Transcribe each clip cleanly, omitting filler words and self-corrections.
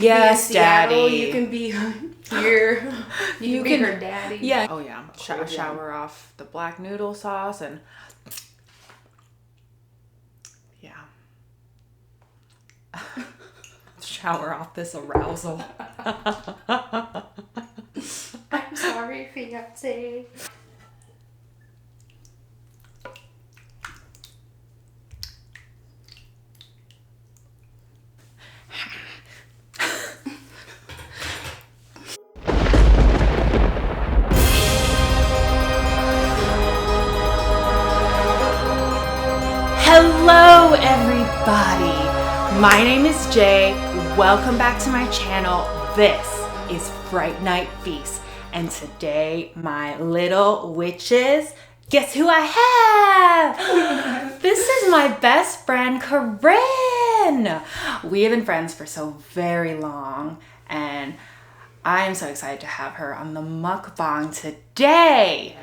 Yes, Seattle, daddy. you can be here. You can be her daddy. Yeah. Oh yeah. Shower off the black noodle sauce and yeah. Shower off this arousal. I'm sorry, fiance. Hello everybody, my name is Jay. Welcome back to my channel. This is Fright Night Feast, and today my little witches, guess who I have? This is my best friend Corinne. We have been friends for so very long, and I am so excited to have her on the mukbang today.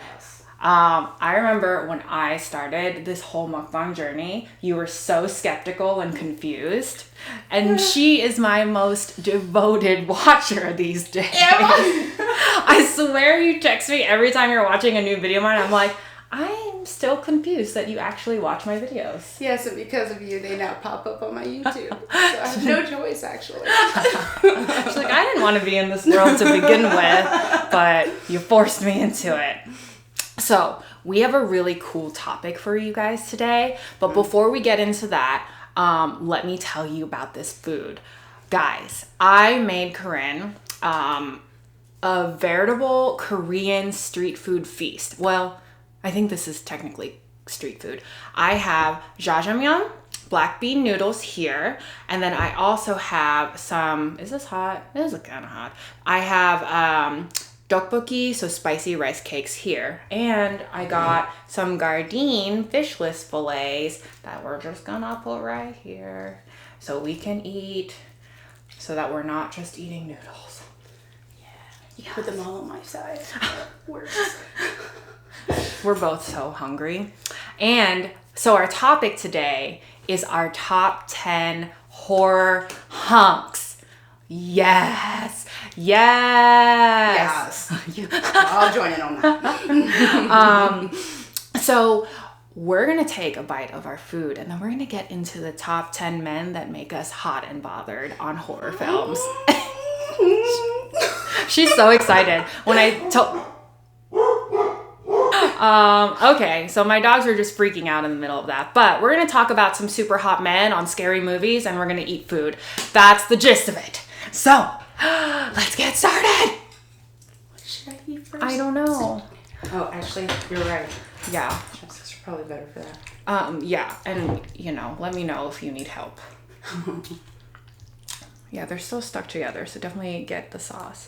I remember when I started this whole mukbang journey, you were so skeptical and confused. And she is my most devoted watcher these days. I swear you text me every time you're watching a new video of mine. I'm like, I'm still confused that you actually watch my videos. Yes, and because of you, they now pop up on my YouTube. So I have no choice, actually. She's like, I didn't want to be in this world to begin with, but you forced me into it. So we have a really cool topic for you guys today, but before we get into that, let me tell you about this food. Guys, I made Corinne a veritable Korean street food feast. Well, I think this is technically street food. I have Jajangmyeon, Black Bean Noodles here, and then I also have some, is this hot? It is kind of hot. I have Tteokbokki, so spicy rice cakes here. And I got some Gardein fishless fillets that we're just gonna put right here so we can eat, so that we're not just eating noodles. Yeah. Put them all on my side. We're both so hungry. And so our topic today is our top 10 horror hunks. Yes. I'll join in on that. So we're going to take a bite of our food, and then we're going to get into the top 10 men that make us hot and bothered on horror films. She's so excited. When I told... Okay, so my dogs were just freaking out in the middle of that, but we're going to talk about some super hot men on scary movies, and we're going to eat food. That's the gist of it. So, let's get started. What should I eat first? I don't know. Oh, actually, you're right. Yeah. Chopsticks are probably better for that. Yeah, and let me know if you need help. Yeah, they're still stuck together, so definitely get the sauce.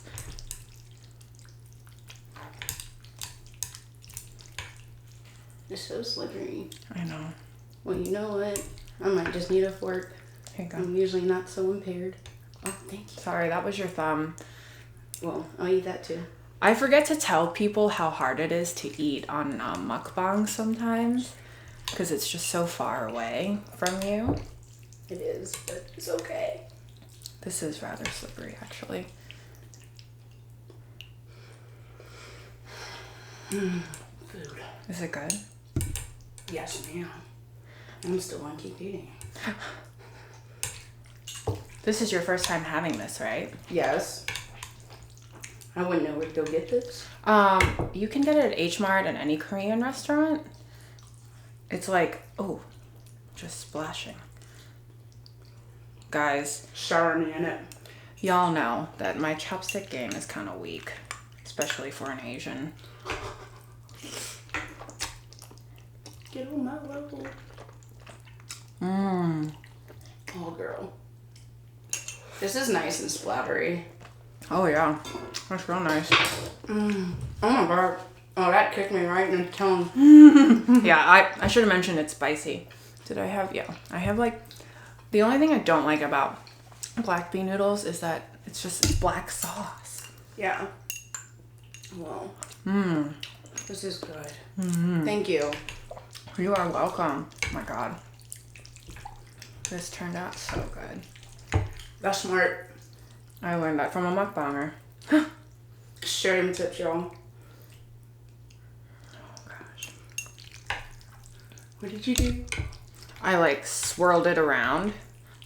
It's so slippery. I know. Well, you know what? I might just need a fork. Here you go. I'm usually not so impaired. Oh, thank you. Sorry, that was your thumb. Well, I'll eat that too. I forget to tell people how hard it is to eat on mukbang sometimes, because it's just so far away from you. It is, but it's okay. This is rather slippery, actually. Food. Is it good? Yes, ma'am. I'm still gonna keep eating. This is your first time having this, right? Yes. I wouldn't know where to go get this. You can get it at H Mart and any Korean restaurant. It's like, oh, just splashing. Guys, Shower me in it. y'all know that my chopstick game is kind of weak, especially for an Asian. Get on my level. Oh, girl. This is nice and splattery. Oh yeah, that's real nice. Oh my god. Oh, that kicked me right in the tongue. Yeah, I should have mentioned it's spicy. Did I have? Yeah, I have like, the only thing I don't like about black bean noodles is that it's black sauce. Yeah. Well. This is good. Thank you. You are welcome. Oh my god. This turned out so good. That's smart. I learned that from a mukbanger. Share them tips, y'all. Oh gosh. What did you do? I like swirled it around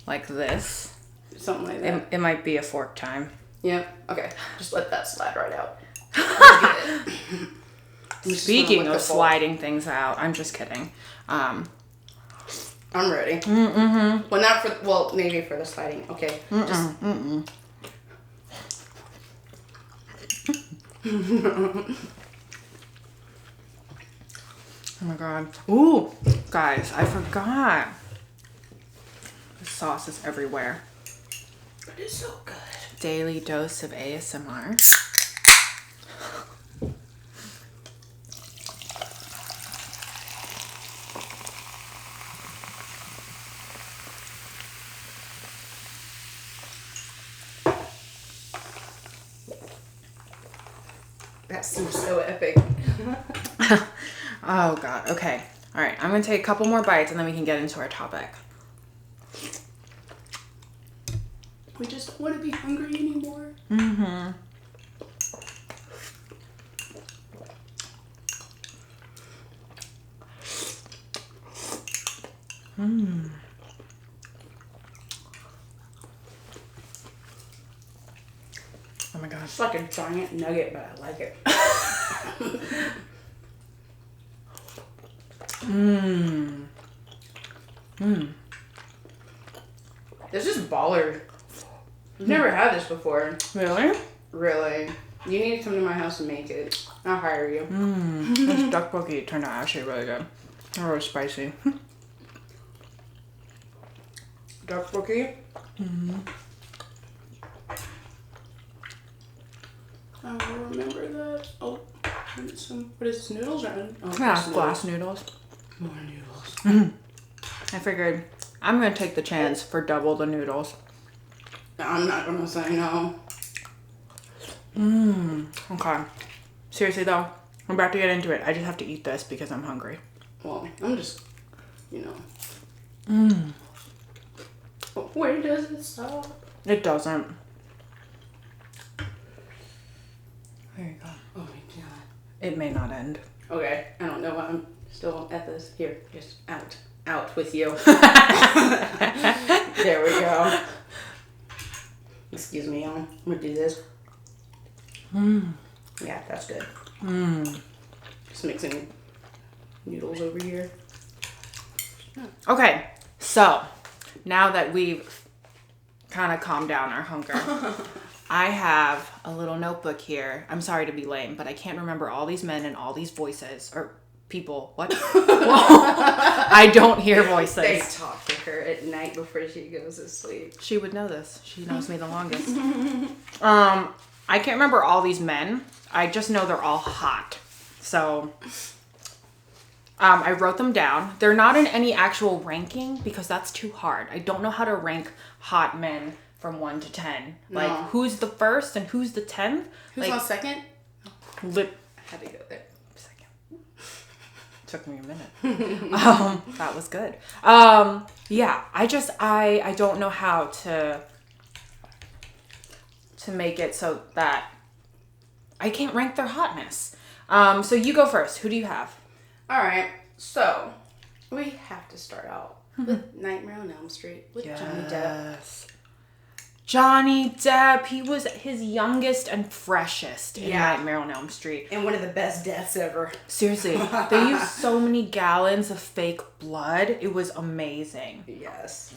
like this. Something like that. It might be a fork time. Yeah. Okay. Just let that slide right out. Speaking of sliding things out, I'm just kidding. I'm ready. Mm-hmm. Well, not for. Well, maybe for the sliding. Okay. Just. Oh my god. Ooh, guys, I forgot. The sauce is everywhere. It is so good. Daily dose of ASMR. That seems so epic. Oh god. Okay. All right. I'm gonna take a couple more bites and then we can get into our topic. We just don't want to be hungry anymore. Mm-hmm. Mmm. Oh my gosh. It's like a giant nugget, but I like it. Mmm. Mmm. This is baller. I've never had this before. Really? Really. You need to come to my house and make it. I'll hire you. Mmm. This Tteokbokki turned out actually really good. Really spicy. Tteokbokki? Mm-hmm. I will remember that. Oh, and some. What is this? Noodles or? Oh, Yeah, glass noodles. More noodles. I figured I'm gonna take the chance for double the noodles. I'm not gonna say no. Okay. Seriously though, I'm about to get into it. I just have to eat this because I'm hungry. Well, I'm just, Where does it stop? It doesn't. There you go. Oh my god. It may not end. Okay, I don't know why I'm still at this. Here, just out with you. There we go. Excuse me, y'all. I'm gonna do this. Yeah, that's good. Just mixing noodles over here. Okay, so now that we've kind of calmed down our hunger, I have a little notebook here. I'm sorry to be lame, but I can't remember all these men and all these voices or people. What? I don't hear voices. They talk to her at night before she goes to sleep. She would know this. She knows me the longest. I can't remember all these men. I just know they're all hot. So I wrote them down. They're not in any actual ranking because that's too hard. I don't know how to rank hot men from 1 to 10. Like, who's the first and who's the 10th? Who's on second? I had to go there. Second. Took me a minute. That was good. Yeah, I don't know how to make it so that I can't rank their hotness. So you go first. Who do you have? All right, so we have to start out with Nightmare on Elm Street with Johnny Depp. Johnny Depp. He was his youngest and freshest in Nightmare on Elm Street. And one of the best deaths ever. Seriously, they used so many gallons of fake blood. It was amazing. Yes.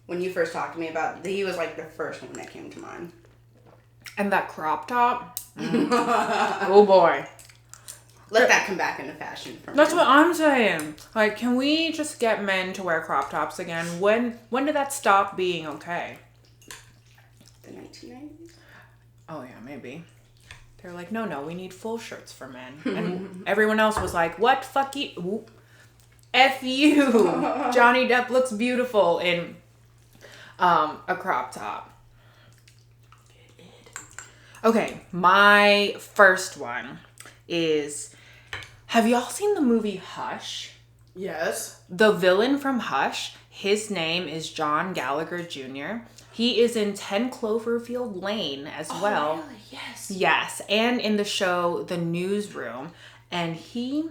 When you first talked to me about it, he was like the first one that came to mind. And that crop top. Oh boy. Let that come back into fashion for me. That's what I'm saying. Like, can we just get men to wear crop tops again? When did that stop being okay? The 1990s? Oh yeah, maybe. They're like, no, we need full shirts for men. And everyone else was like, what? Fuck you. Ooh. F you. Johnny Depp looks beautiful in a crop top. Okay, my first one is, have y'all seen the movie Hush? Yes. The villain from Hush, his name is John Gallagher Jr. He is in 10 Cloverfield Lane as well. Really? Yes. Yes, and in the show The Newsroom. And he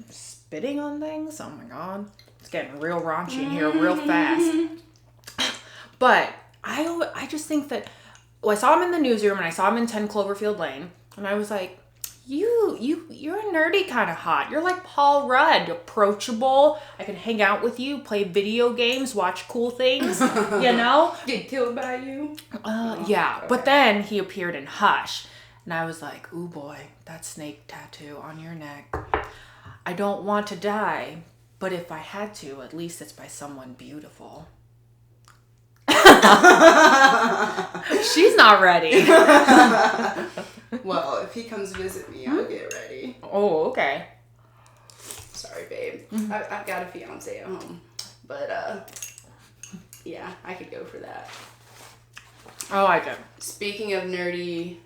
spitting on things? Oh my god. It's getting real raunchy in here real fast. But I just think that, I saw him in The Newsroom and I saw him in 10 Cloverfield Lane. And I was like, you're a nerdy kind of hot. You're like Paul Rudd, approachable. I can hang out with you, play video games, watch cool things, you know? Get killed by you? Yeah. Okay. But then he appeared in Hush. And I was like, ooh boy, that snake tattoo on your neck. I don't want to die, but if I had to, at least it's by someone beautiful. She's not ready. Well, if he comes visit me, I'll get ready. Oh, okay. Sorry, babe. I've got a fiance at home. But, yeah, I could go for that. I like it. Speaking of nerdy...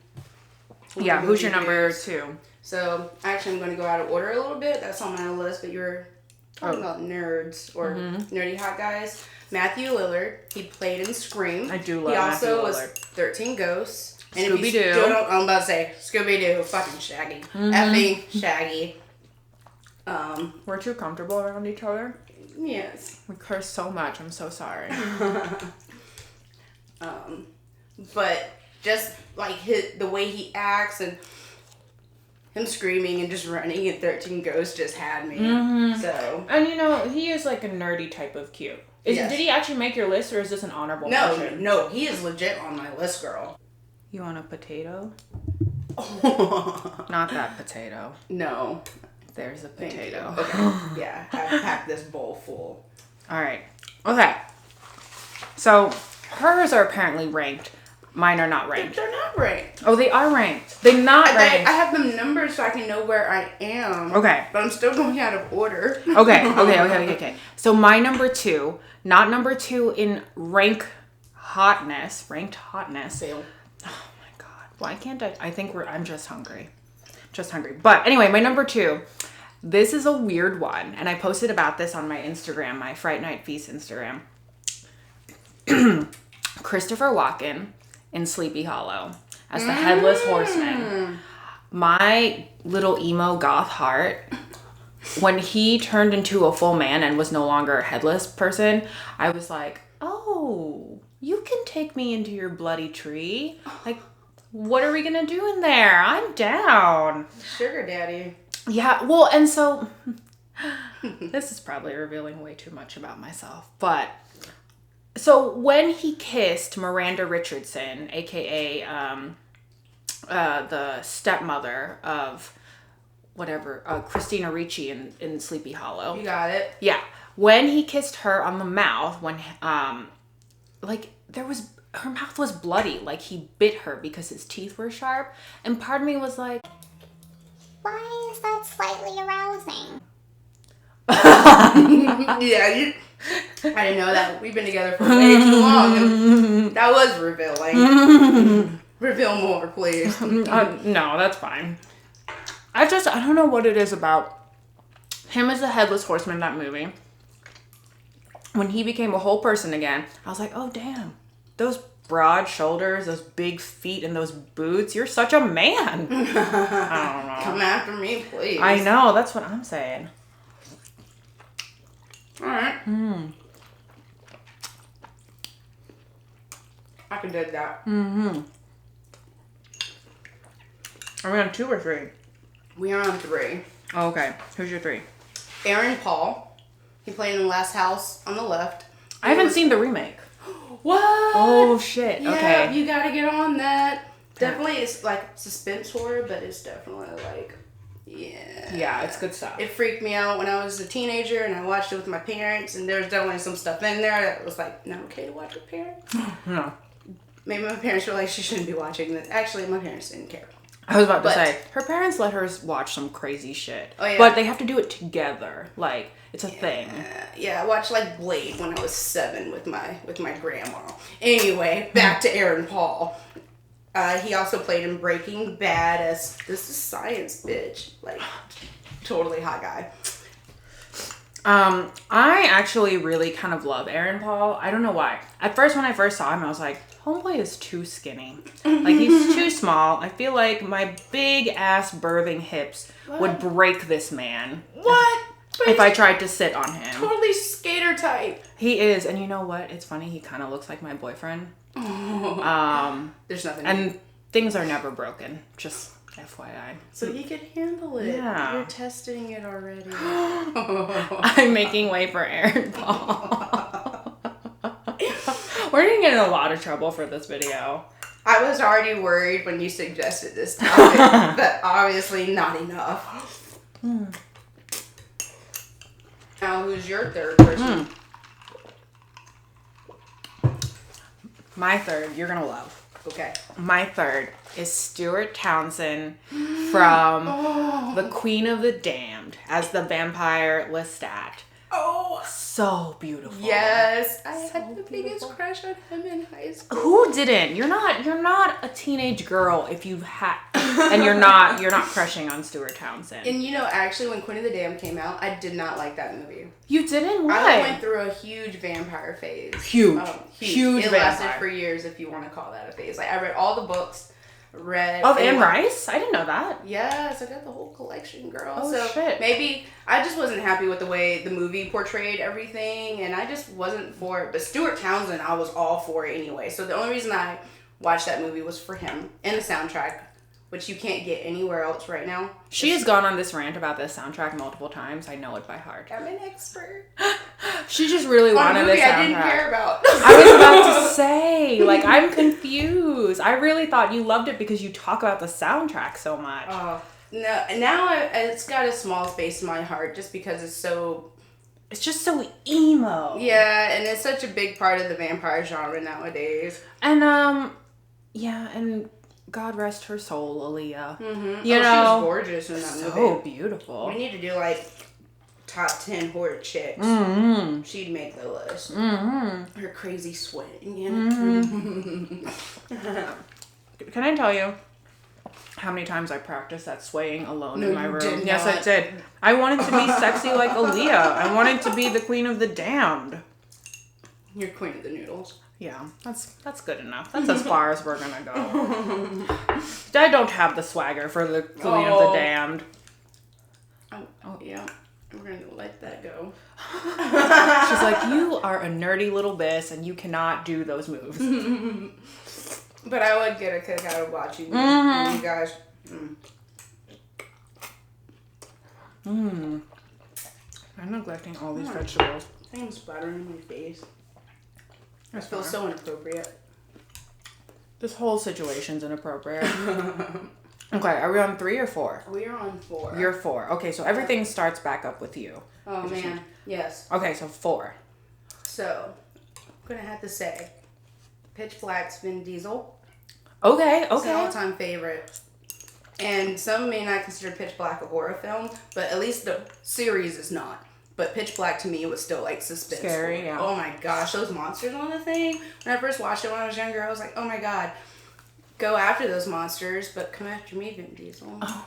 Yeah, who's your number 2? So, actually, I'm going to go out of order a little bit. That's on my list, but you're talking about nerds or nerdy hot guys. Matthew Lillard, he played in Scream. I do love Matthew Lillard. He also was 13 Ghosts. And Scooby-Doo. If you still don't, I'm about to say, Scooby-Doo, fucking Shaggy. Effing Shaggy. We're too comfortable around each other. Yes. We curse so much. I'm so sorry. But just like the way he acts and him screaming and just running in 13 Ghosts just had me. So. And he is like a nerdy type of cute. Yes. Did he actually make your list, or is this an honorable mention? No, he is legit on my list, girl. You want a potato? Not that potato. No. There's a potato. Okay. Yeah, I packed this bowl full. All right. Okay. So hers are apparently ranked. Mine are not ranked. They're not ranked. Oh, they are ranked. They're not ranked. I have them numbered so I can know where I am. Okay. But I'm still going out of order. Okay. So my number 2, not number 2 in ranked hotness. Fail. Oh my god. Why can't I? I think I'm just hungry. But anyway, my number 2. This is a weird one. And I posted about this on my Instagram, my Fright Night Feast Instagram. Christopher Walken in Sleepy Hollow as the Headless Horseman. My little emo goth heart, when he turned into a full man and was no longer a headless person, I was like, oh, you can take me into your bloody tree. Like, what are we gonna do in there? I'm down. Sugar daddy. Yeah, well, and so this is probably revealing way too much about myself, but so when he kissed Miranda Richardson, aka the stepmother of Christina Ricci in Sleepy Hollow. You got it. Yeah. When he kissed her on the mouth, when her mouth was bloody, like he bit her because his teeth were sharp, and part of me was like, why is that slightly arousing? Yeah, I didn't know that. We've been together for way too long. And that was revealing. Reveal more, please. No, that's fine. I don't know what it is about him as the Headless Horseman in that movie. When he became a whole person again, I was like, oh damn, those broad shoulders, those big feet, and those boots, you're such a man. I don't know. Come after me, please. I know, that's what I'm saying. Alright. I can dig that. Are we on 2 or 3? We are on 3. Oh, okay. Who's your 3? Aaron Paul. He played in the Last House on the Left. I haven't seen the remake. What? Oh, shit. Yeah, Okay. you gotta get on that. Definitely, it's like suspense horror, but it's definitely like, yeah. Yeah, it's good stuff. It freaked me out when I was a teenager and I watched it with my parents, and there's definitely some stuff in there that was like, not okay to watch with parents. No. Maybe my parents were like, she shouldn't be watching this. Actually, my parents didn't care. I was about to say, her parents let her watch some crazy shit. Oh, yeah. But they have to do it together. Like, it's a thing. Yeah, I watched like Blade when I was 7 with my grandma. Anyway, back to Aaron Paul. He also played in Breaking Bad as this is science bitch. Like, totally hot guy. I actually really kind of love Aaron Paul. I don't know why. At first, when I first saw him, I was like, homeboy is too skinny. Like, he's too small. I feel like my big ass birthing hips would break this man. What? If I tried to sit on him. Totally skater type. He is. And you know what? It's funny. He kind of looks like my boyfriend. There's nothing. And things are never broken. Just FYI. So he could handle it. Yeah. You're testing it already. I'm making way for Aaron Paul. We're gonna get in a lot of trouble for this video. I was already worried when you suggested this topic, but obviously not enough. Now, who's your third person? My third, you're gonna love. Okay. My third is Stuart Townsend from The Queen of the Damned as the vampire Lestat. Oh, So beautiful. yes. I had the biggest crush on him in high school. Who didn't? You're not a teenage girl if you and you're not crushing on Stuart Townsend. And you know, actually, when Queen of the Damned came out, I did not like that movie. You didn't? Why? I went through a huge vampire phase. Huge It vampire. lasted for years, if you want to call that a phase. Like, I read all the books. Of Anne Rice? I didn't know that. Yes, I got the whole collection, girl. Oh, so shit. maybe I just wasn't happy with the way the movie portrayed everything, and I just wasn't for it. But Stuart Townsend, I was all for it anyway. So the only reason I watched that movie was for him and the soundtrack, which you can't get anywhere else right now. She has gone on this rant about this soundtrack multiple times. I know it by heart. I'm an expert. She just really On a wanted movie this soundtrack. I didn't care about. I was about to say, like, I'm confused. I really thought you loved it because you talk about the soundtrack so much. No, now it's got a small space in my heart just because It's just so emo. yeah, and it's such a big part of the vampire genre nowadays. And, yeah, and God rest her soul, Aaliyah. Mm-hmm. You know? She was gorgeous in that movie. So beautiful. We need to do, like, top 10 horror chicks. Mm-hmm. She'd make the list. Mm-hmm. Her crazy swing. Mm-hmm. Can I tell you how many times I practiced that swaying alone in my room? Did Yes, not. I did. I wanted to be sexy like Aaliyah. I wanted to be the queen of the damned. You're queen of the noodles. Yeah, that's good enough. That's as far as we're gonna go. I don't have the swagger for the queen of the damned. Oh, yeah. We're going to let that go. She's like, you are a nerdy little bitch and you cannot do those moves. But I would get a kick out of watching you, and you guys. I'm neglecting all these vegetables. I'm splattering my face. I feel so inappropriate. This whole situation's inappropriate. Okay, are we on 3 or 4? We are on 4. You're 4. Okay, so everything starts back up with you. Oh, man. Yes. Okay, so 4. So, I'm going to have to say, Pitch Black's Vin Diesel. Okay. It's an all-time favorite. And some may not consider Pitch Black a horror film, but at least the series is not. But Pitch Black to me was still like suspenseful. Scary, yeah. Oh my gosh, those monsters on the thing. When I first watched it when I was younger, I was like, oh my god, go after those monsters, but come after me, Vin Diesel. Oh.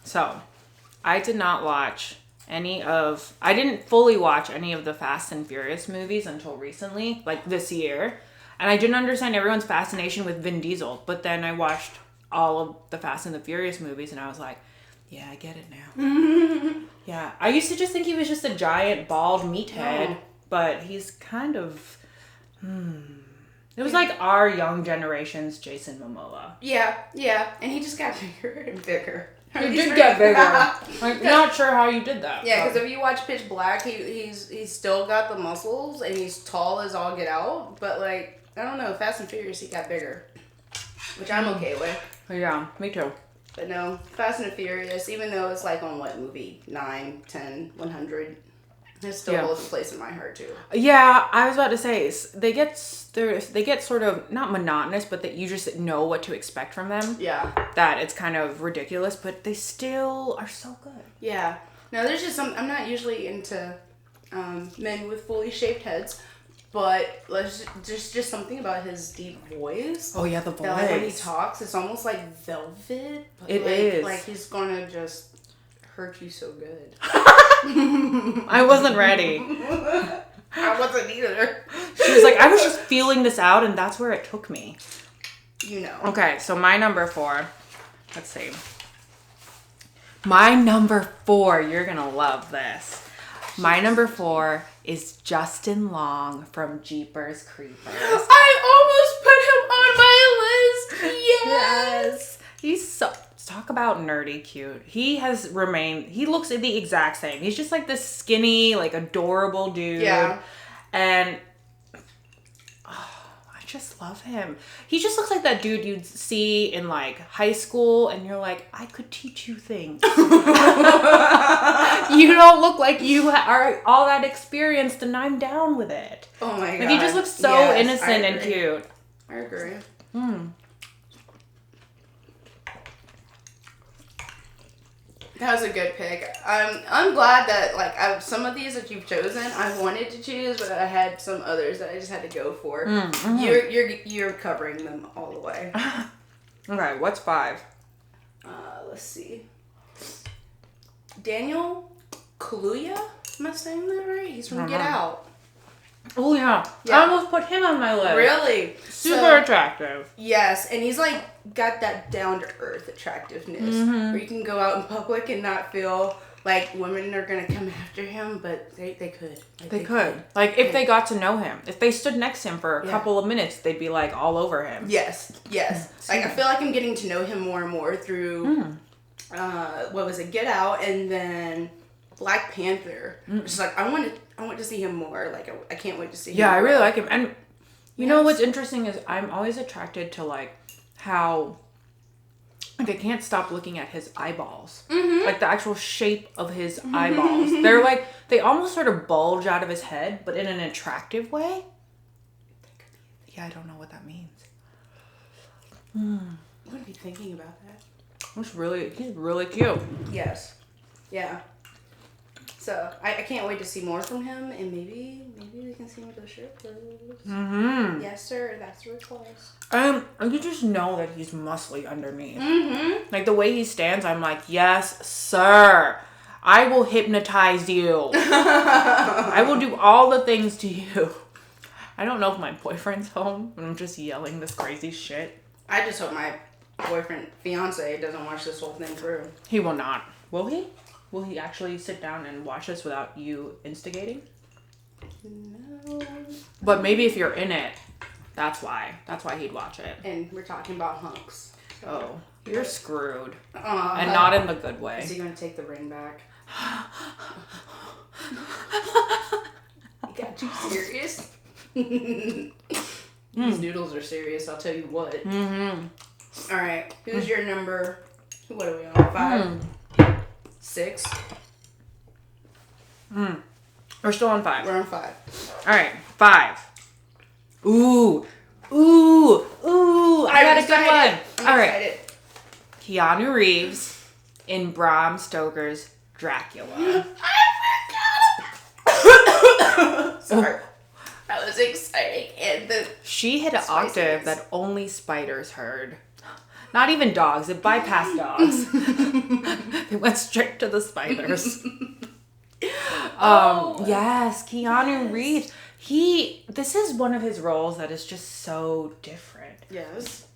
So I did not watch I didn't fully watch any of the Fast and Furious movies until recently, like this year. And I didn't understand everyone's fascination with Vin Diesel. But then I watched all of the Fast and the Furious movies and I was like, yeah, I get it now. Yeah. I used to just think he was just a giant bald meathead. No. But he's kind of... It was like our young generation's Jason Momoa. Yeah. And he just got bigger and bigger. He did get bigger. I'm not sure how you did that. Yeah, because if you watch Pitch Black, he's still got the muscles and he's tall as all get out. But like, I don't know, Fast and Furious, he got bigger, which I'm okay with. Yeah, me too. But no, Fast and Furious, even though it's like on what movie? 9, 10, 100. It still holds a place in my heart too. Yeah, I was about to say they get sort of not monotonous, but that you just know what to expect from them. Yeah. That it's kind of ridiculous, but they still are so good. Yeah. No, there's just I'm not usually into men with fully shaved heads, but just something about his deep voice. Oh yeah, the voice. That, like, when he talks, it's almost like velvet. But It is. Like he's gonna just hurt you so good. I wasn't ready. I wasn't either. She was like, I was just feeling this out, and that's where it took me. You know. Okay, so my number 4. Let's see. My number 4, you're gonna love this. My number 4 is Justin Long from Jeepers Creepers. I almost put him on my list. Yes. He's so, talk about nerdy cute. He looks the exact same. He's just like this skinny, like adorable dude. Yeah. And I just love him. He just looks like that dude you'd see in like high school and you're like, I could teach you things. You don't look like you are all that experienced and I'm down with it. Oh my god. Like he just looks so innocent and cute. I agree. That was a good pick. I'm glad that like some of these that you've chosen I wanted to choose, but I had some others that I just had to go for. You're covering them all the way. Okay, what's 5? Let's see. Daniel Kaluuya, am I saying that right? He's from Get Out. Oh yeah. I almost put him on my list. Really? Super attractive. Yes, and he's like got that down to earth attractiveness where you can go out in public and not feel like women are gonna come after him, but they could. Like, they could. Like if they got to know him, if they stood next to him for a couple of minutes, they'd be like all over him. Yes. Like I feel like I'm getting to know him more and more through what was it, Get Out, and then Black Panther. Just like I want to see him more. Like I can't wait to see him. Yeah, I really like him. And you know what's interesting is I'm always attracted to like how like I can't stop looking at his eyeballs. Like the actual shape of his eyeballs. They're like they almost sort of bulge out of his head, but in an attractive way. Yeah, I don't know what that means. I'm gonna be thinking about that. He's really cute. Yes. Yeah. So I can't wait to see more from him, and maybe we can see him with the shirt. Yes, sir. That's a request. You just know that he's muscly underneath. Like the way he stands, I'm like, yes, sir. I will hypnotize you. I will do all the things to you. I don't know if my boyfriend's home, and I'm just yelling this crazy shit. I just hope my fiance doesn't watch this whole thing through. He will not. Will he? Will he actually sit down and watch this without you instigating? No. But maybe if you're in it, that's why. That's why he'd watch it. And we're talking about hunks. So oh, you're screwed. And not in the good way. Is he going to take the ring back? You got too serious? These noodles are serious, I'll tell you what. Alright, who's your number? What are we on? 5? 6? We're still on 5. We're on 5. Alright, 5. Ooh. I got a good one. Alright. Keanu Reeves in Bram Stoker's Dracula. Sorry. That was exciting. And she hit an octave that only spiders heard. Not even dogs. It bypassed dogs. It went straight to the spiders. Yes, Keanu Reeves. This is one of his roles that is just so different. Yes.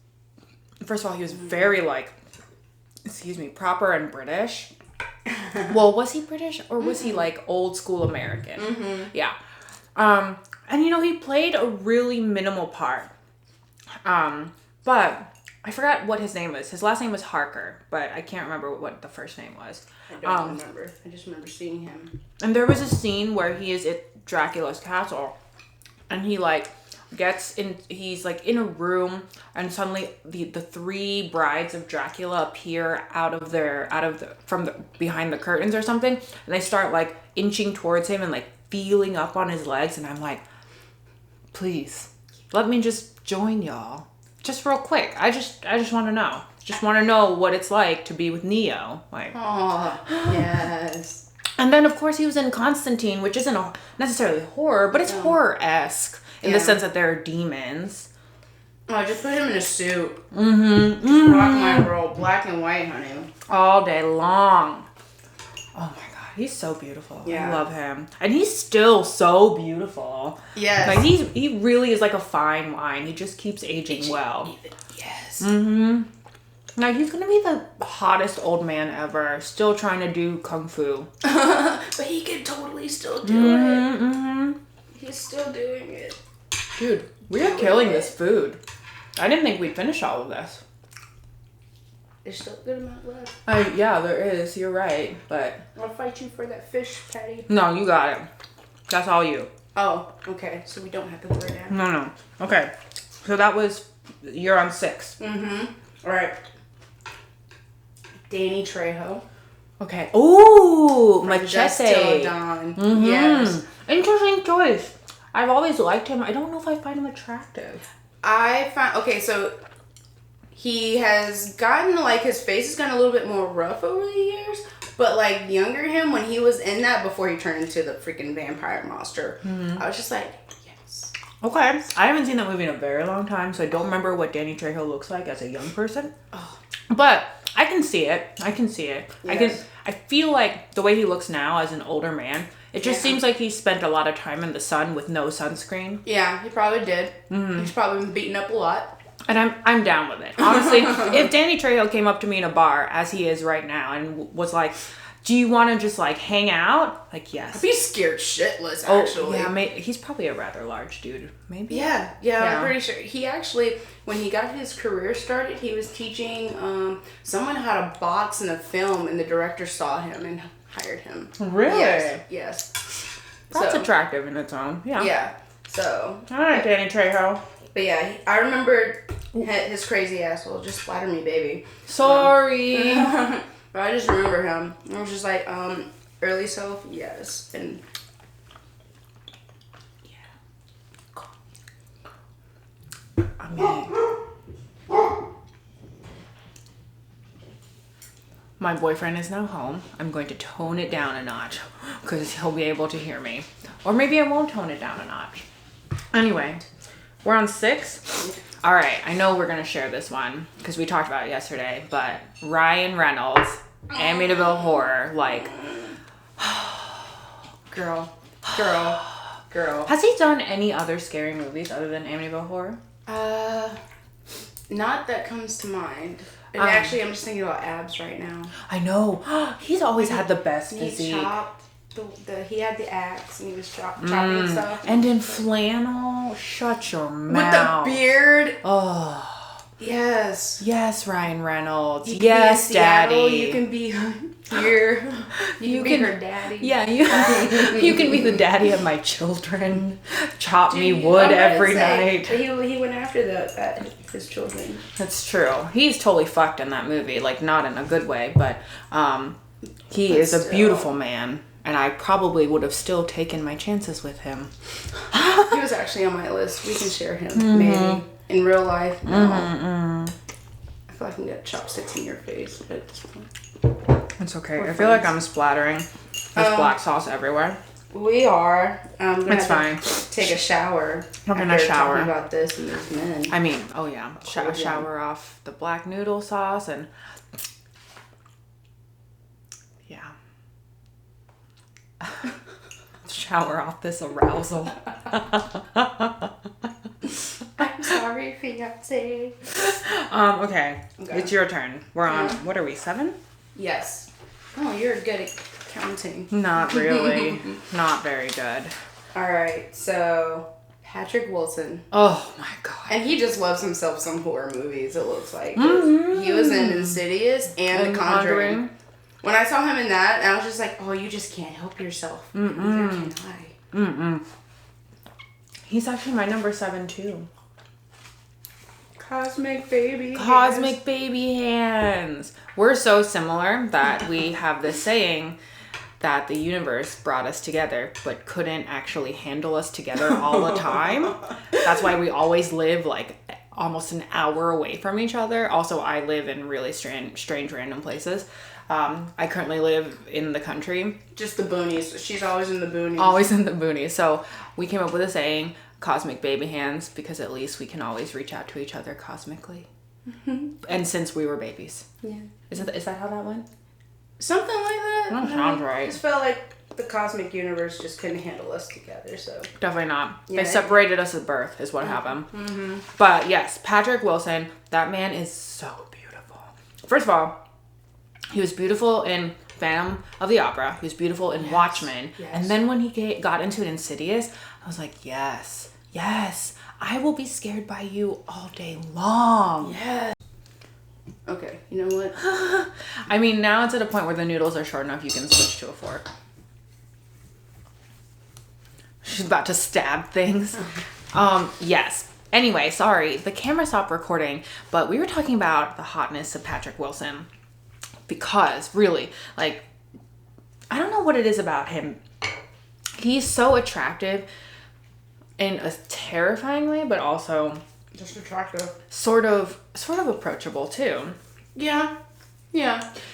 First of all, he was very proper and British. Well, was he British or was he like old school American? Yeah. And he played a really minimal part. But I forgot what his name was. His last name was Harker, but I can't remember what the first name was. I don't remember. I just remember seeing him. And there was a scene where he is at Dracula's castle, and he he's in a room, and suddenly the 3 brides of Dracula appear from behind the curtains or something, and they start inching towards him and feeling up on his legs, and I'm like, please, let me just join y'all. Just real quick. I just want to know. Just want to know what it's like to be with Neo. Oh, yes. And then, of course, he was in Constantine, which isn't necessarily horror, but it's horror-esque in the sense that there are demons. Oh, just put him in a suit. Just rock my roll. Black and white, honey. All day long. Oh my god, he's so beautiful. Yeah. I love him. And he's still so beautiful. Yes. Like he really is like a fine wine. He just keeps aging well. Yes. Mm-hmm. Like he's gonna be the hottest old man ever, still trying to do kung fu. But he could totally still do it. Mm-hmm. He's still doing it. Dude, we are killing this food. I didn't think we'd finish all of this. There's still a good amount left. Yeah, there is. You're right, but I'll fight you for that fish patty. no, you got it. That's all you. Oh, okay. So we don't have to throw it down. No. Okay. So that was, you're on 6. Mm-hmm. All right. Danny Trejo. Okay. Ooh, Just Till Machete. Dawn. Mm-hmm. Yes. Interesting choice. I've always liked him. I don't know if I find him attractive. I found, okay, so he has gotten, like, his face has gotten a little bit more rough over the years, but, like, younger him, when he was in that, before he turned into the freaking vampire monster, I was just like, yes. Okay. I haven't seen that movie in a very long time, so I don't remember what Danny Trejo looks like as a young person. Oh. But I can see it. Yes. I feel like the way he looks now as an older man, it just seems like he spent a lot of time in the sun with no sunscreen. Yeah, he probably did. Mm-hmm. He's probably been beaten up a lot. And I'm down with it. Honestly, if Danny Trejo came up to me in a bar, as he is right now, and was like, do you want to just, like, hang out? Like, yes. I'd be scared shitless, actually. Oh, yeah, he's probably a rather large dude. Maybe? Yeah, I'm pretty sure. He actually, when he got his career started, he was teaching someone how to box in a film, and the director saw him and hired him. Really? Yes. That's attractive in its own. Yeah. Yeah. So. All right, Danny Trejo. But yeah, I remember his crazy asshole. Just flatter me, baby. Sorry. But I just remember him. I was just like, early self, yes. And I mean, my boyfriend is now home. I'm going to tone it down a notch because he'll be able to hear me. Or maybe I won't tone it down a notch. Anyway, we're on 6. All right, I know we're going to share this one because we talked about it yesterday, but Ryan Reynolds, Amityville Horror, like, girl. Has he done any other scary movies other than Amityville Horror? Not that comes to mind. And actually, I'm just thinking about abs right now. I know. He's always had the best He physique. chopped he had the axe and he was chopping stuff. And in flannel, shut your With mouth. the beard. Oh. Yes. Yes, Ryan Reynolds. You can Yes, be in Seattle, Daddy. You can be here. You can be her daddy. Yeah, you can be the daddy of my children. Chop me wood every night. He went after his children. That's true. He's totally fucked in that movie. Like, not in a good way, but he is a beautiful man. And I probably would have still taken my chances with him. He was actually on my list. We can share him, maybe. In real life, no. I feel like I can get chopsticks in your face at this point. It's okay. I feel like I'm splattering this black sauce everywhere. We are. It's fine. Take a shower. We're gonna shower. Talking about this and these men. I mean, oh yeah. Shower off the black noodle sauce and... Yeah. Shower off this arousal. I'm sorry, fiance. Okay. It's your turn. We're on, what are we, 7? Yes. Oh, you're good at counting. Not really. Not very good. All right, so Patrick Wilson. Oh my god. And he just loves himself some horror movies, it looks like. He was in Insidious and The Conjuring. When I saw him in that, I was just like, oh, you just can't help yourself. Neither can I. He's actually my number 7 too. Cosmic baby hands. We're so similar that we have this saying that the universe brought us together but couldn't actually handle us together all the time. That's why we always live like almost an hour away from each other. Also, I live in really strange random places. I currently live in the country. Just the boonies. She's always in the boonies. Always in the boonies. So we came up with a saying, cosmic baby hands, because at least we can always reach out to each other cosmically. And since we were babies. Yeah. Is that how that went? Something like that. That sounds right. I just felt like the cosmic universe just couldn't handle us together, so. Definitely not. Yeah. They separated us at birth is what happened. Mm-hmm. But yes, Patrick Wilson, that man is so beautiful. First of all, he was beautiful in Phantom of the Opera. He was beautiful in Watchmen. Yes. And then when he got into Insidious, I was like, yes, I will be scared by you all day long. Yeah. Okay, you know what? I mean, now it's at a point where the noodles are short enough you can switch to a fork. She's about to stab things. Yes. Anyway, sorry. The camera stopped recording, but we were talking about the hotness of Patrick Wilson. Because, really, like, I don't know what it is about him. He's so attractive in a terrifying way, but also Just attractive. sort of approachable too. Yeah.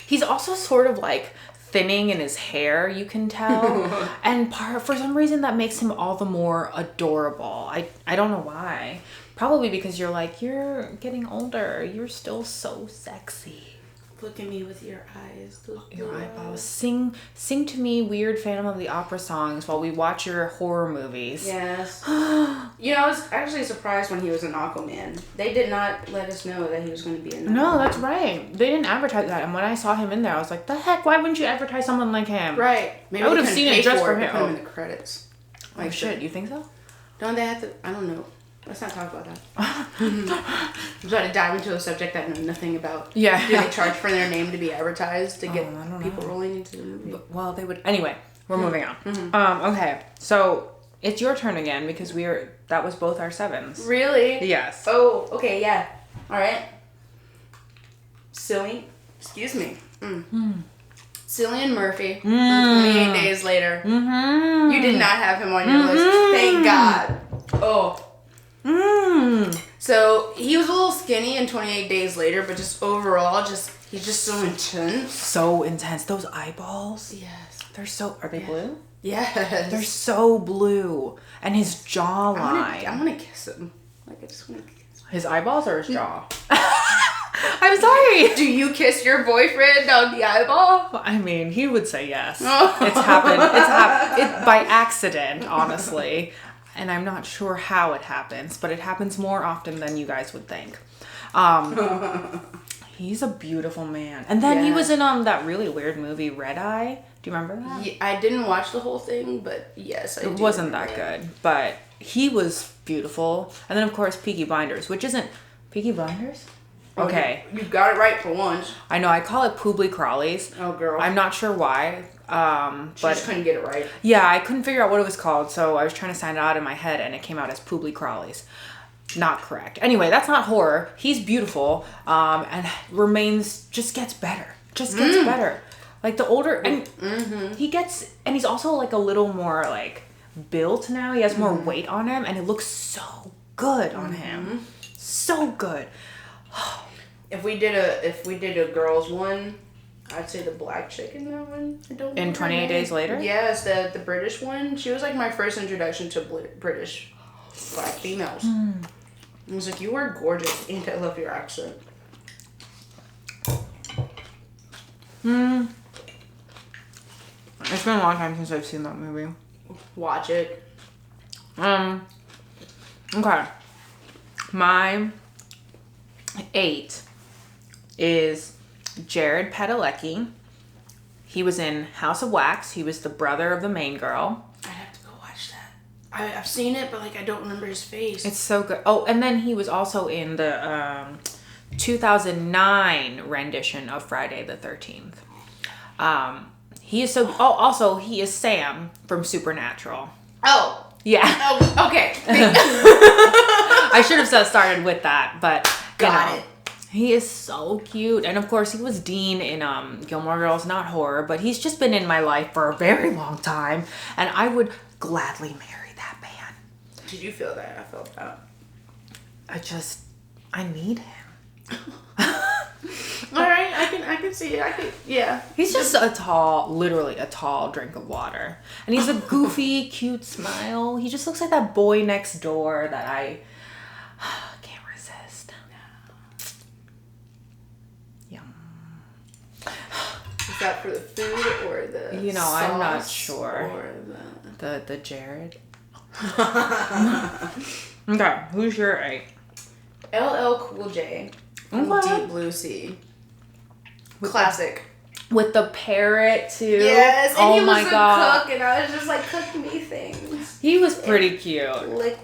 He's also sort of like thinning in his hair, you can tell. And for some reason that makes him all the more adorable. I don't know why. Probably because you're getting older. You're still so sexy. Look at me with your eyes. Your eyeballs. Sing to me weird Phantom of the Opera songs while we watch your horror movies. Yes. You know, I was actually surprised when he was in Aquaman. They did not let us know that he was going to be in that. No, that's right. They didn't advertise that. And when I saw him in there, I was like, the heck? Why wouldn't you advertise someone like him? Right. Maybe I would they have couldn't seen it pay just for to him. Put him in the credits. Oh, shit. You think so? Don't they have to? I don't know. Let's not talk about that. I'm trying to dive into a subject that I know nothing about. Yeah. Do they charge for their name to be advertised to get I don't people know. rolling into the movie? Well, they would. Anyway, we're moving on. Okay. So it's your turn again because that was both our 7s. Really? Yes. Oh, okay, yeah. All right. Excuse me. Cillian Murphy from 28 Days Later. Mm-hmm. You did not have him on your list. Thank God. Oh. So he was a little skinny in 28 Days Later, but just overall, he's just so intense. So intense. Those eyeballs. Yes. They're so. Are they blue? Yes. They're so blue. And his jawline. I want to kiss him. Like, I just want to kiss him. His eyeballs or his jaw? I'm sorry. Do you kiss your boyfriend on the eyeball? I mean, he would say yes. It's happened. By accident, honestly. And I'm not sure how it happens, but it happens more often than you guys would think. He's a beautiful man. And then he was in that really weird movie, Red Eye. Do you remember that? Yeah, I didn't watch the whole thing, but yes, I do. It wasn't that good, but he was beautiful. And then, of course, Peaky Blinders, which isn't... Peaky Blinders? Okay. You got it right for once. I know, I call it Poobly Crawlies. Oh, girl. I'm not sure why. She But just couldn't get it right. yeah, I couldn't figure out what it was called, so I was trying to sound it out in my head, and it came out as Poobly Crawlies. Not correct. Anyway, that's not horror. He's beautiful, and just gets better. Just gets better. Like the older, and he gets, and he's also like a little more like built now. He has more weight on him, and it looks so good on him. So good. If we did a girls one, I'd say the black chick in that one. I don't In know her 28 name. Days Later? Yes, the British one. She was like my first introduction to British black females. I was like, you are gorgeous, and I love your accent. It's been a long time since I've seen that movie. Watch it. Okay. My 8 is Jared Padalecki. He was in House of Wax. He was the brother of the main girl. I'd have to go watch that. I've seen it, but like I don't remember his face. It's so good. Oh, and then he was also in the 2009 rendition of Friday the 13th. He is so. Oh, also he is Sam from Supernatural. Oh. Yeah. Oh, okay. I should have started with that, but Got it. He is so cute. And of course, he was Dean in Gilmore Girls, not horror, but he's just been in my life for a very long time. And I would gladly marry that man. Did you feel that? I felt that. I need him. All right, I can see it. Yeah. He's just literally a tall drink of water. And he's a goofy, cute smile. He just looks like that boy next door that I can't resist. Yum. Is that for the food or the You know, sauce I'm not sure. Or The Jared. Okay, who's your 8? LL Cool J from Okay. Deep Blue Sea. Classic. With the parrot too. Yes, and oh he my was a god. cook, and I was just like, cook me things. He was pretty cute. Lick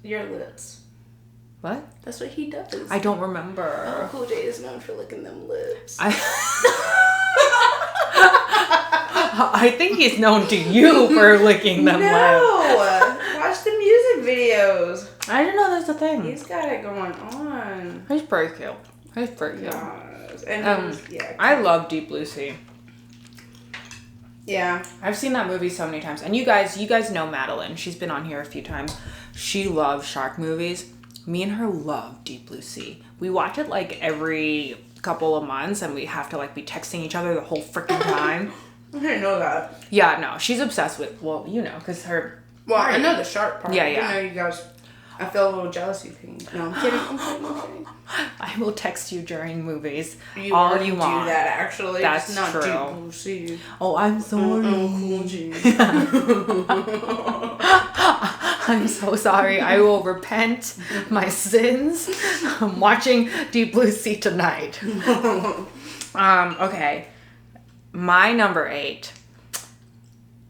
your lips. What? That's what he does. I don't remember. LL Cool J is known for licking them lips. I think he's known to you for licking them lips. No! Watch the music videos. I didn't know that's a thing. He's got it going on. He's pretty cute. He's pretty cute. Yes. And I love Deep Blue Sea. Yeah. I've seen that movie so many times. And you guys know Madeline. She's been on here a few times. She loves shark movies. Me and her love Deep Blue Sea. We watch it like every couple of months and we have to like be texting each other the whole freaking time. I didn't know that. Yeah, no. She's obsessed with, well, you know, because her... Well, I know the shark part. Yeah, I yeah. didn't know you guys... I felt a little jealousy thing. No, I'm kidding. I'm kidding. I will text you during movies You all already you want. do that, actually. That's it's not true. Deep Blue Sea. Oh, I'm sorry. Cool J. I'm so sorry. I will repent my sins. I'm watching Deep Blue Sea tonight. Okay. My number 8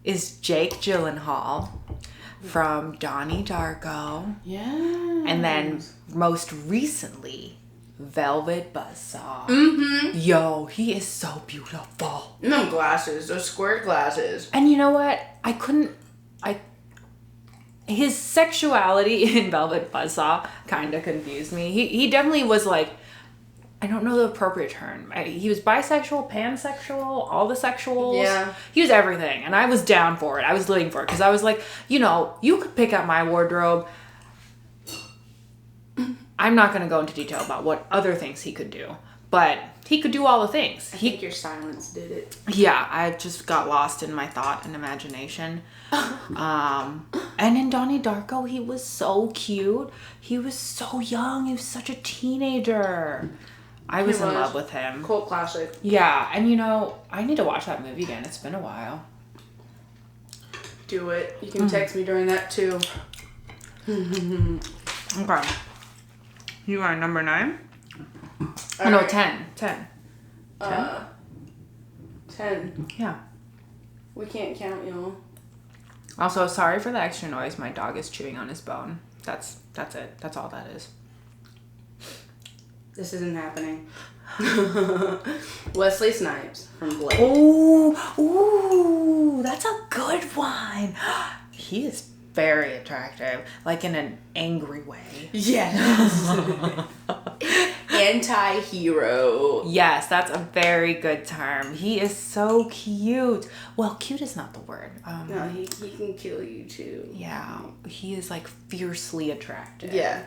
is Jake Gyllenhaal from Donnie Darko. Yeah. And then most recently, Velvet Buzzsaw. Mm-hmm. Yo, he is so beautiful. And them glasses, those square glasses. And you know what? His sexuality in Velvet Buzzsaw kind of confused me. He definitely was like, I don't know the appropriate term. He was bisexual, pansexual, all the sexuals. Yeah. He was everything. And I was down for it. I was living for it. Because I was like, you know, you could pick out my wardrobe. I'm not going to go into detail about what other things he could do. But he could do all the things. I think your silence did it. Yeah, I just got lost in my thought and imagination. And in Donnie Darko, he was so cute. He was so young. He was such a teenager. I was in love with him. Cult classic. Yeah, and you know, I need to watch that movie again. It's been a while. Do it. You can text me during that too. Okay. You are number 9? All no, right. 10. 10. 10. Yeah. We can't count, y'all. Also, sorry for the extra noise. My dog is chewing on his bone. That's it. That's all that is. This isn't happening. Wesley Snipes from Blade. Ooh, that's a good one. He is very attractive, like in an angry way. Yes. Anti-hero. Yes, that's a very good term. He is so cute. Well, cute is not the word. No, he can kill you too. Yeah, he is like fiercely attractive. Yeah.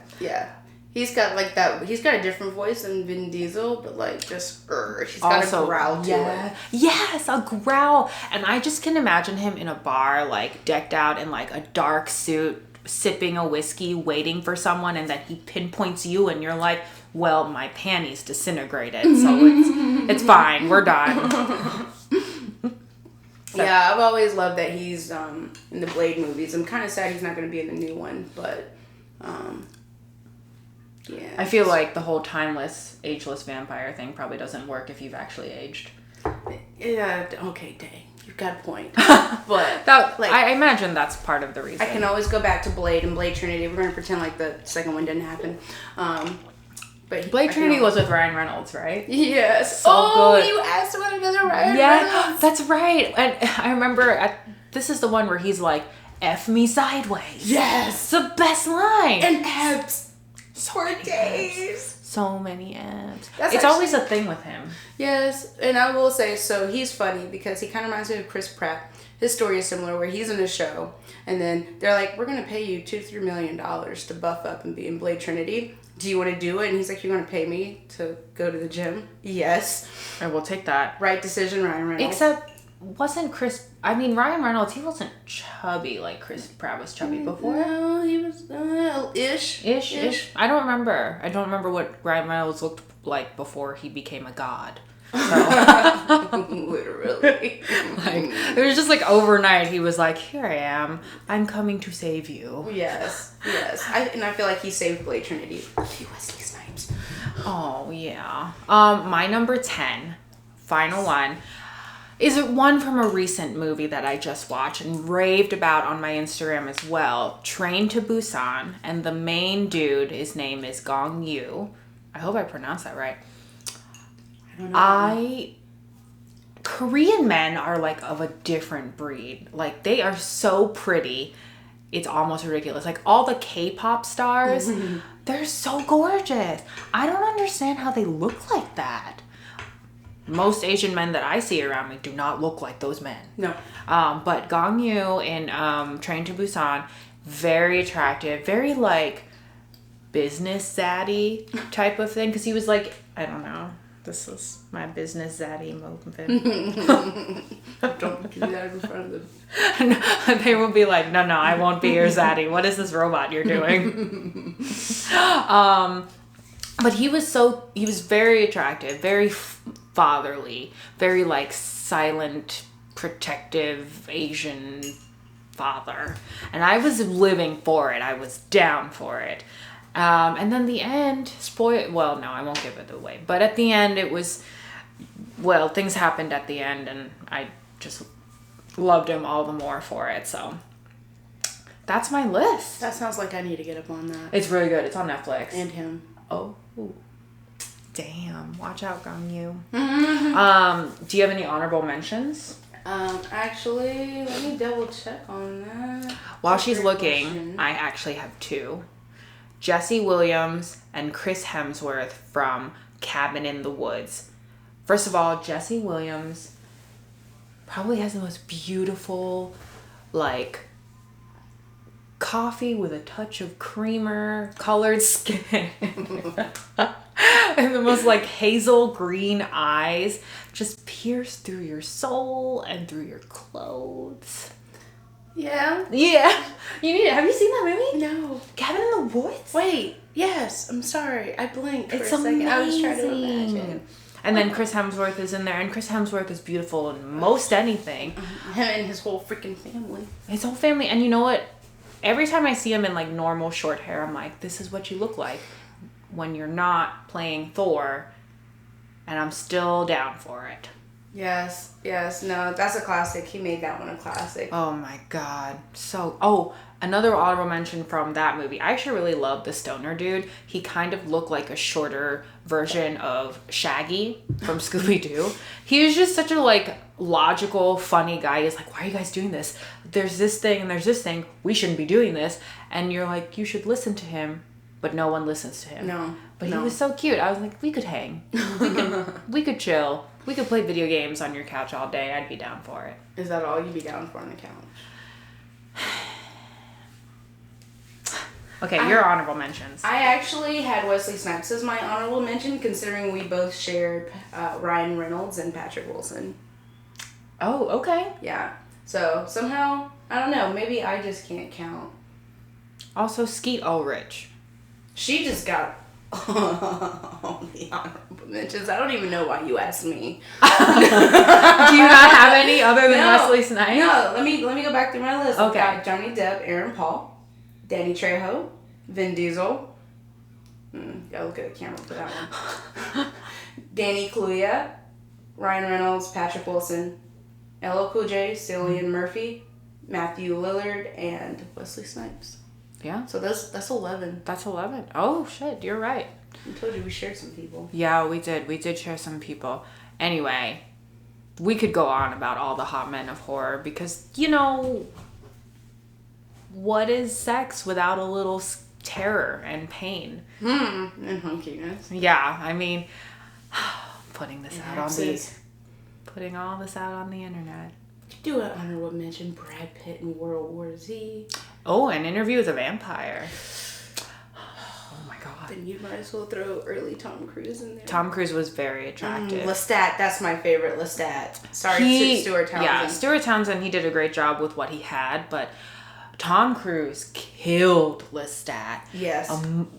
He's got like that. He's got a different voice than Vin Diesel, but like just he's got a growl to it. Yes, a growl. And I just can imagine him in a bar, like decked out in like a dark suit, sipping a whiskey, waiting for someone, and then he pinpoints you, and you're like, "Well, my panties disintegrated, so it's fine. We're done." Yeah, I've always loved that he's in the Blade movies. I'm kind of sad he's not going to be in the new one, but yeah. I feel like the whole timeless, ageless vampire thing probably doesn't work if you've actually aged. Yeah, okay, dang. You've got a point. But I imagine that's part of the reason. I can always go back to Blade and Blade Trinity. We're going to pretend like the second one didn't happen. But Blade Trinity was with Ryan Reynolds, right? Yes. So good. You asked about another Ryan Yeah, Reynolds. that's right. And I remember this is the one where he's like, F me sideways. Yes. It's the best line. And abs. For many days. So many abs. That's It's always a thing with him. Yes, and I will say, so he's funny because he kind of reminds me of Chris Pratt. His story is similar where he's in a show and then they're like, we're going to pay you $2-3 million to buff up and be in Blade Trinity. Do you want to do it? And he's like, you're going to pay me to go to the gym? Yes. I will take that. Right decision, Ryan Reynolds. Except, Ryan Reynolds, he wasn't chubby like Chris Pratt was chubby before. No, he was ish. I don't remember what Ryan Reynolds looked like before he became a god. So Literally. like it was just like overnight he was like, here I am, I'm coming to save you. Yes. And I feel like he saved Blade Trinity. Love you, Wesley Snipes. Oh yeah. My number 10, final one, is one from a recent movie that I just watched and raved about on my Instagram as well. Train to Busan, and the main dude, his name is Gong Yoo. I hope I pronounced that right. I don't know. Korean men are like of a different breed. Like they are so pretty. It's almost ridiculous. Like all the K-pop stars, they're so gorgeous. I don't understand how they look like that. Most Asian men that I see around me do not look like those men. No. But Gong Yoo in Train to Busan, very attractive, very like business zaddy type of thing. Because he was like, I don't know. This is my business zaddy moment. Don't do that in front of them. No, they will be like, no, I won't be your zaddy. What is this robot you're doing? But he was very attractive, very fatherly, very like silent, protective Asian father. And I was living for it. I was down for it. And then the end, well, no, I won't give it away. But at the end, it was, well, things happened at the end, and I just loved him all the more for it. So that's my list. That sounds like I need to get up on that. It's really good. It's on Netflix. And him. Oh, damn. Watch out, Gong Yoo. Do you have any honorable mentions? Actually, let me double check on that. While she's looking, I actually have 2. Jesse Williams and Chris Hemsworth from Cabin in the Woods. First of all, Jesse Williams probably has the most beautiful, like, coffee with a touch of creamer colored skin. And the most, like, hazel green eyes just pierce through your soul and through your clothes. Yeah. You need it. Have you seen that movie? No. Cabin in the Woods? Wait. Yes. I'm sorry. I blinked for It's a second. amazing. I was trying to imagine. And then Chris Hemsworth is in there, and Chris Hemsworth is beautiful in most anything. Him and his whole freaking family. His whole family. And you know what? Every time I see him in like normal short hair, I'm like, this is what you look like when you're not playing Thor. And I'm still down for it. Yes. No, that's a classic. He made that one a classic. Oh my God. Another honorable mention from that movie. I actually really love the stoner dude. He kind of looked like a shorter version of Shaggy from Scooby-Doo. He was just such a like logical, funny guy. He's like, why are you guys doing this? There's this thing and there's this thing. We shouldn't be doing this. And you're like, you should listen to him. But no one listens to him. No. But he was so cute. I was like, we could hang. We could chill. We could play video games on your couch all day. I'd be down for it. Is that all you'd be down for on the couch? Okay, your honorable mentions. I actually had Wesley Snipes as my honorable mention, considering we both shared Ryan Reynolds and Patrick Wilson. Oh, okay. Yeah. So somehow, I don't know, maybe I just can't count. Also, Skeet Ulrich. She just got all the honorable mentions. I don't even know why you asked me. Do you not have any other than Wesley Snipes? No, let me go back through my list. Okay. I've got Johnny Depp, Aaron Paul, Danny Trejo, Vin Diesel. Gotta look at the camera for that one. Danny Kaluuya, Ryan Reynolds, Patrick Wilson, LL Cool J, Cillian Murphy, Matthew Lillard, and Wesley Snipes. Yeah. So that's 11. That's 11. Oh, shit. You're right. I told you we shared some people. Yeah, we did. We did share some people. Anyway, we could go on about all the hot men of horror because, you know, what is sex without a little terror and pain? And hunkiness. Yeah, I mean, putting all this out on the internet. Do an honorable mention, Brad Pitt in World War Z. Oh, an interview with a vampire. Oh my God. Then you might as well throw early Tom Cruise in there. Tom Cruise was very attractive. Lestat, that's my favorite, Lestat. Sorry, Stuart Townsend. Yeah, Stuart Townsend, he did a great job with what he had, but Tom Cruise killed Lestat. Yes.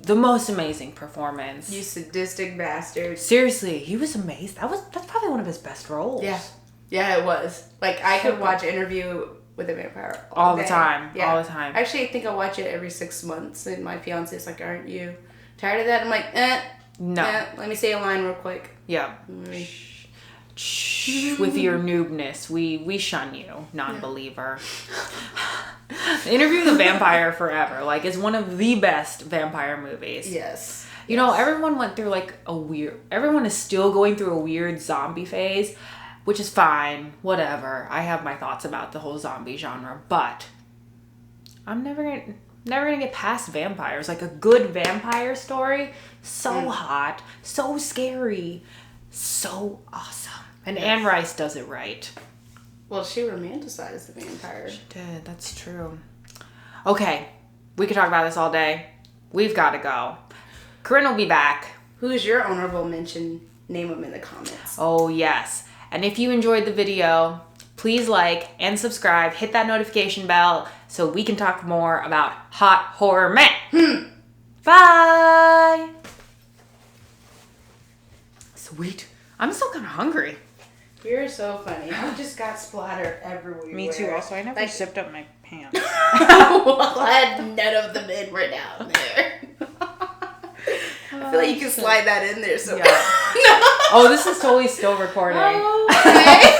The most amazing performance. You sadistic bastard. Seriously, he was amazing. That's probably one of his best roles. Yeah. Yeah, it was. Like, I could watch Interview with a Vampire all the time. Yeah. All the time. Actually, I think I watch it every 6 months, and my fiance's like, aren't you tired of that? I'm like, no. Let me say a line real quick. Yeah. Shh. With your noobness, we shun you, non-believer. Interview with the Vampire Forever, like, is one of the best vampire movies. Yes. You know, everyone went through like everyone is still going through a weird zombie phase, which is fine, whatever. I have my thoughts about the whole zombie genre, but I'm never gonna get past vampires. Like, a good vampire story, so hot, so scary, so awesome. And Anne Rice does it right. Well, she romanticized the vampire. She did, that's true. Okay, we could talk about this all day. We've got to go. Corinne will be back. Who's your honorable mention? Name them in the comments. Oh, yes. And if you enjoyed the video, please like and subscribe. Hit that notification bell so we can talk more about hot horror men. Bye. Sweet. I'm still kind of hungry. You're so funny. I just got splattered everywhere. Me too. Also, I never zipped up my pants. Well, I had none of them in right down there. I feel like you can slide that in there. So. Yeah. Oh, this is totally still recording. Oh, okay.